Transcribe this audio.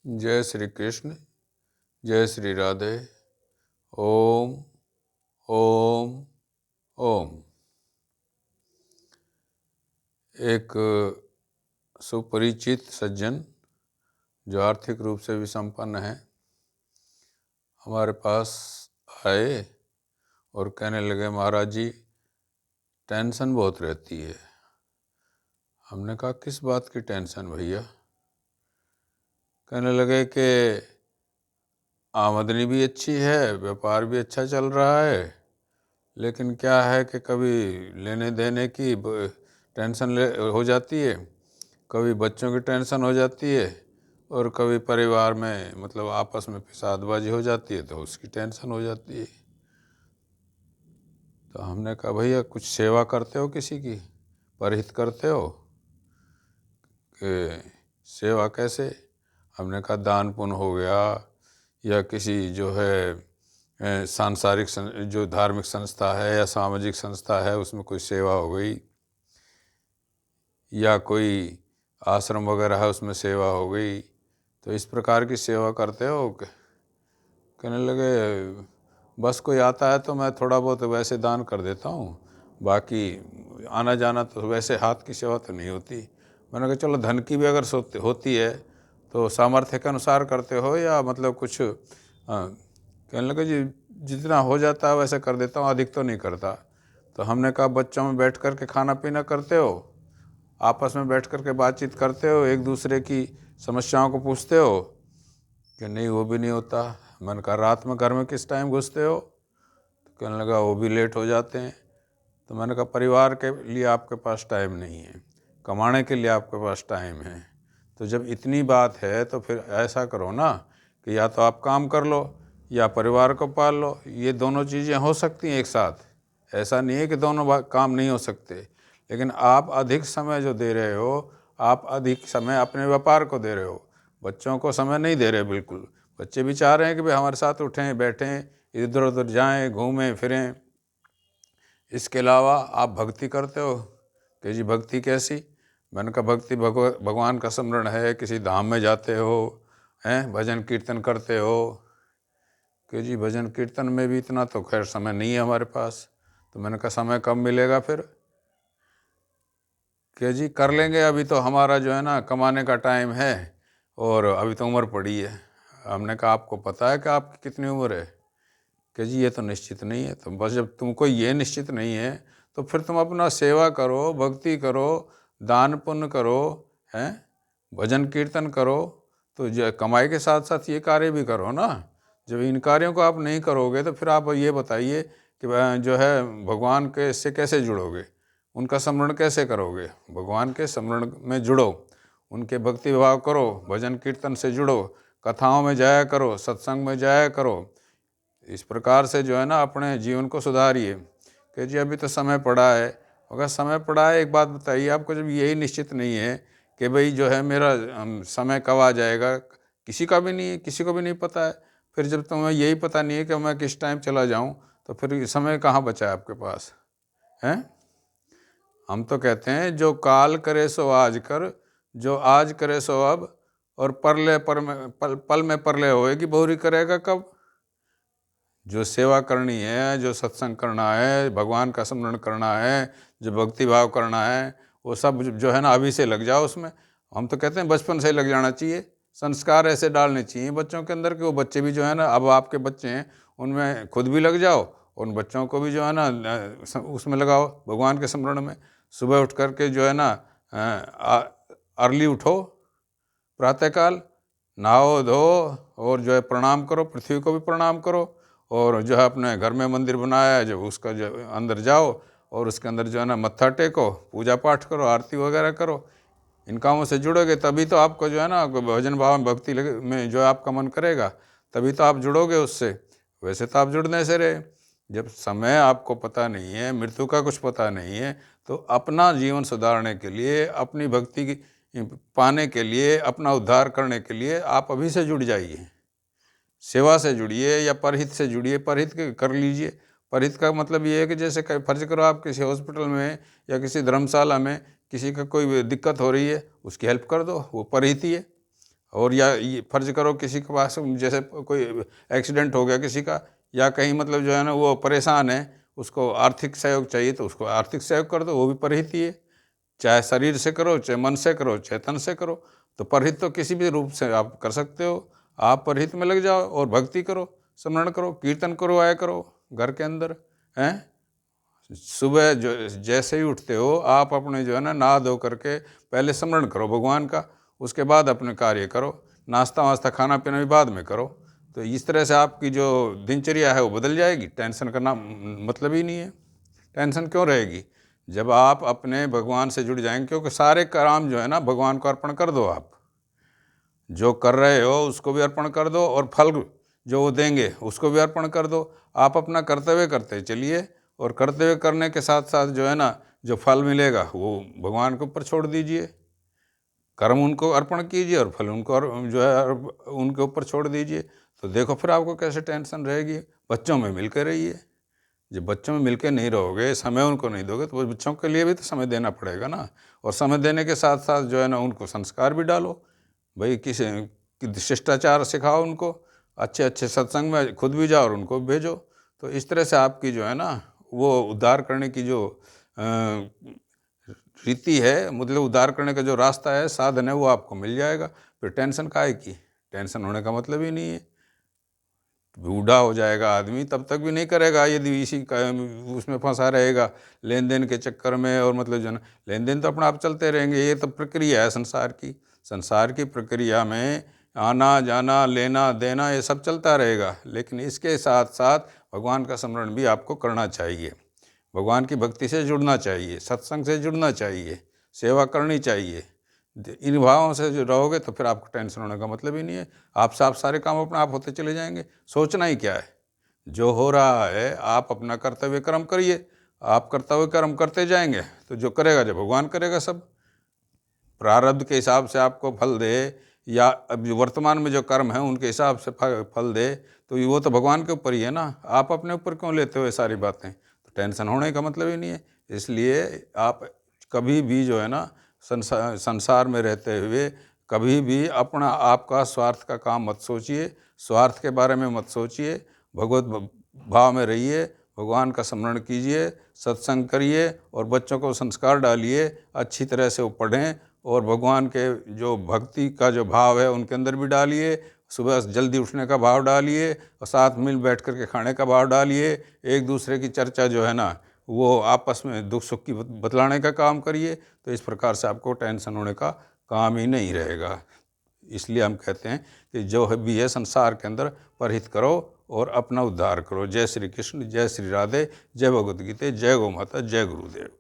जय श्री कृष्ण, जय श्री राधे। ओम ओम ओम। एक सुपरिचित सज्जन जो आर्थिक रूप से भी संपन्न है हमारे पास आए और कहने लगे, महाराज जी टेंशन बहुत रहती है। हमने कहा, किस बात की टेंशन भैया? कहने लगे कि आमदनी भी अच्छी है, व्यापार भी अच्छा चल रहा है, लेकिन क्या है कि कभी लेने देने की टेंशन हो जाती है, कभी बच्चों की टेंशन हो जाती है, और कभी परिवार में मतलब आपस में फिसादबाजी हो जाती है तो उसकी टेंशन हो जाती है। तो हमने कहा, भैया कुछ सेवा करते हो, किसी की परहित करते हो? कि सेवा कैसे? हमने कहा, दान पुण्य हो गया, या किसी जो है सांसारिक जो धार्मिक संस्था है या सामाजिक संस्था है उसमें कोई सेवा हो गई, या कोई आश्रम वगैरह है उसमें सेवा हो गई, तो इस प्रकार की सेवा करते हो? कहने लगे, बस कोई आता है तो मैं थोड़ा बहुत वैसे दान कर देता हूँ, बाकी आना जाना तो वैसे हाथ की सेवा तो नहीं होती। मैंने कहा, चलो धन की भी अगर होती है तो सामर्थ्य के अनुसार करते हो या मतलब कुछ? कहने लगे, जी जितना हो जाता है वैसे कर देता हूँ, अधिक तो नहीं करता। तो हमने कहा, बच्चों में बैठ कर के खाना पीना करते हो, आपस में बैठ कर के बातचीत करते हो, एक दूसरे की समस्याओं को पूछते हो? कि नहीं, वो भी नहीं होता। मैंने कहा, रात में घर में किस टाइम घुसते हो? तो कहने लगा, वो भी लेट हो जाते हैं। तो मैंने कहा, परिवार के लिए आपके पास टाइम नहीं है, कमाने के लिए आपके पास टाइम है। तो जब इतनी बात है तो फिर ऐसा करो ना कि या तो आप काम कर लो या परिवार को पाल लो। ये दोनों चीज़ें हो सकती हैं एक साथ, ऐसा नहीं है कि दोनों काम नहीं हो सकते। लेकिन आप अधिक समय जो दे रहे हो, आप अधिक समय अपने व्यापार को दे रहे हो, बच्चों को समय नहीं दे रहे बिल्कुल। बच्चे भी चाह रहे हैं कि भाई हमारे साथ उठें बैठें, इधर उधर जाएं, घूमें फिरें। इसके अलावा आप भक्ति करते हो कि जी भक्ति कैसी? मैंने कहा, भक्ति भगवान का स्मरण है, किसी धाम में जाते हो, हैं भजन कीर्तन करते हो? कि जी भजन कीर्तन में भी इतना तो खैर समय नहीं है हमारे पास। तो मैंने कहा, समय कब मिलेगा फिर? कि जी कर लेंगे, अभी तो हमारा जो है ना कमाने का टाइम है और अभी तो उम्र पड़ी है। हमने कहा, आपको पता है कि आपकी कितनी उम्र है? कि जी ये तो निश्चित नहीं है। तो बस जब तुमको ये निश्चित नहीं है तो फिर तुम अपना सेवा करो, भक्ति करो, दान पुण्य करो, हैं भजन कीर्तन करो, तो जो कमाई के साथ साथ ये कार्य भी करो ना। जब इन कार्यों को आप नहीं करोगे तो फिर आप ये बताइए कि जो है भगवान के से कैसे जुड़ोगे, उनका स्मरण कैसे करोगे? भगवान के स्मरण में जुड़ो, उनके भक्ति भाव करो, भजन कीर्तन से जुड़ो, कथाओं में जाया करो, सत्संग में जाया करो। इस प्रकार से जो है ना अपने जीवन को सुधारिए। कि जी अभी तो समय पड़ा है। अगर समय पड़ा है, एक बात बताइए, आपको जब यही निश्चित नहीं है कि भाई जो है मेरा समय कब आ जाएगा, किसी का भी नहीं है, किसी को भी नहीं पता है। फिर जब तुम्हें यही पता नहीं है कि मैं किस टाइम चला जाऊं, तो फिर समय कहाँ बचा है आपके पास? हैं? हम तो कहते हैं, जो काल करे सो आज कर, जो आज करे सो अब, और पल में परले होएगी बहुरी करेगा कब? जो सेवा करनी है, जो सत्संग करना है, भगवान का स्मरण करना है, जो भक्ति भाव करना है, वो सब जो है ना अभी से लग जाओ उसमें। हम तो कहते हैं बचपन से ही लग जाना चाहिए। संस्कार ऐसे डालने चाहिए बच्चों के अंदर कि वो बच्चे भी जो है ना, अब आपके बच्चे हैं, उनमें खुद भी लग जाओ, उन बच्चों को भी जो है ना उसमें लगाओ, भगवान के स्मरण में। सुबह उठ करके जो है ना अर्ली उठो, प्रातःकाल नहाओ धो और जो है प्रणाम करो, पृथ्वी को भी प्रणाम करो, और जो है अपने घर में मंदिर बनाया है जब उसका जो अंदर जाओ और उसके अंदर जो है ना मत्था टेको, पूजा पाठ करो, आरती वगैरह करो। इन कामों से जुड़ोगे तभी तो आपको जो है ना भजन भाव भक्ति में जो आपका मन करेगा, तभी तो आप जुड़ोगे उससे। वैसे तो आप जुड़ने से रहे। जब समय आपको पता नहीं है, मृत्यु का कुछ पता नहीं है, तो अपना जीवन सुधारने के लिए, अपनी भक्ति की पाने के लिए, अपना उद्धार करने के लिए आप अभी से जुड़ जाइए। सेवा से जुड़िए या परहित से जुड़िए, परहित कर लीजिए। परहित का मतलब ये है कि जैसे फर्ज करो आप किसी हॉस्पिटल में या किसी धर्मशाला में किसी का कोई दिक्कत हो रही है, उसकी हेल्प कर दो, वो परहित ही है। और या ये फर्ज करो किसी के पास जैसे कोई एक्सीडेंट हो गया किसी का, या कहीं मतलब जो है ना वो परेशान है, उसको आर्थिक सहयोग चाहिए तो उसको आर्थिक सहयोग कर दो, वो भी परहित ही है। चाहे शरीर से करो, चाहे मन से करो, चाहे तन से करो, तो परहित तो किसी भी रूप से आप कर सकते हो। आप परहित में लग जाओ और भक्ति करो, स्मरण करो, कीर्तन करो, आया करो घर के अंदर हैं। सुबह जो जैसे ही उठते हो आप अपने जो है ना नहा धो करके पहले स्मरण करो भगवान का, उसके बाद अपने कार्य करो। नाश्ता वास्ता खाना पीना भी बाद में करो। तो इस तरह से आपकी जो दिनचर्या है वो बदल जाएगी। टेंशन करना मतलब ही नहीं है। टेंशन क्यों रहेगी जब आप अपने भगवान से जुड़ जाएंगे, क्योंकि सारे काम जो है ना भगवान को अर्पण कर दो। आप जो कर रहे हो उसको भी अर्पण कर दो, और फल जो वो देंगे उसको भी अर्पण कर दो। आप अपना कर्तव्य करते चलिए, और कर्तव्य करने के साथ साथ जो है ना जो फल मिलेगा वो भगवान के ऊपर छोड़ दीजिए। कर्म उनको अर्पण कीजिए और फल उनको जो है उनके ऊपर छोड़ दीजिए। तो देखो फिर आपको कैसे टेंशन रहेगी। बच्चों में मिलकर रहिए। जब बच्चों में मिलकर नहीं रहोगे, समय उनको नहीं दोगे, तो वो बच्चों के लिए भी तो समय देना पड़ेगा ना। और समय देने के साथ साथ जो है ना उनको संस्कार भी डालो। भाई शिष्टाचार सिखाओ उनको, अच्छे अच्छे सत्संग में खुद भी जाओ और उनको भी भेजो। तो इस तरह से आपकी जो है ना वो उद्धार करने की जो रीति है, मतलब उद्धार करने का जो रास्ता है, साधन है, वो आपको मिल जाएगा। फिर टेंशन काहे की। टेंशन होने का मतलब ही नहीं है। बूढ़ा हो जाएगा आदमी तब तक भी नहीं करेगा यदि इसी का उसमें फंसा रहेगा, लेन देन के चक्कर में। और मतलब जो ना लेन देन तो अपना आप चलते रहेंगे। ये तो प्रक्रिया है संसार की। संसार की प्रक्रिया में आना जाना लेना देना ये सब चलता रहेगा, लेकिन इसके साथ साथ भगवान का स्मरण भी आपको करना चाहिए। भगवान की भक्ति से जुड़ना चाहिए, सत्संग से जुड़ना चाहिए, सेवा करनी चाहिए। इन भावों से जो रहोगे तो फिर आपको टेंशन होने का मतलब ही नहीं है। आप सारे काम अपने आप होते चले जाएंगे। सोचना ही क्या है, जो हो रहा है आप अपना कर्तव्य कर्म करिए। आप कर्तव्य कर्म करते जाएंगे तो जो करेगा जो भगवान करेगा सब। प्रारब्ध के हिसाब से आपको फल दे, या अब जो वर्तमान में जो कर्म है उनके हिसाब से फल दे, तो वो तो भगवान के ऊपर ही है ना। आप अपने ऊपर क्यों लेते हो ये सारी बातें। तो टेंशन होने का मतलब ही नहीं है। इसलिए आप कभी भी जो है ना संसार में रहते हुए कभी भी अपना आपका स्वार्थ का काम मत सोचिए, स्वार्थ के बारे में मत सोचिए। भगवत भाव में रहिए, भगवान का स्मरण कीजिए, सत्संग करिए, और बच्चों को संस्कार डालिए, अच्छी तरह से वो पढ़ें, और भगवान के जो भक्ति का जो भाव है उनके अंदर भी डालिए। सुबह जल्दी उठने का भाव डालिए, और साथ मिल बैठ कर के खाने का भाव डालिए। एक दूसरे की चर्चा जो है ना वो आपस में दुख सुख की बतलाने का काम करिए। तो इस प्रकार से आपको टेंशन होने का काम ही नहीं रहेगा। इसलिए हम कहते हैं कि जो भी है संसार के अंदर परहित करो और अपना उद्धार करो। जय श्री कृष्ण, जय श्री राधे, जय भगवद गीता, जय गौ माता, जय गुरुदेव।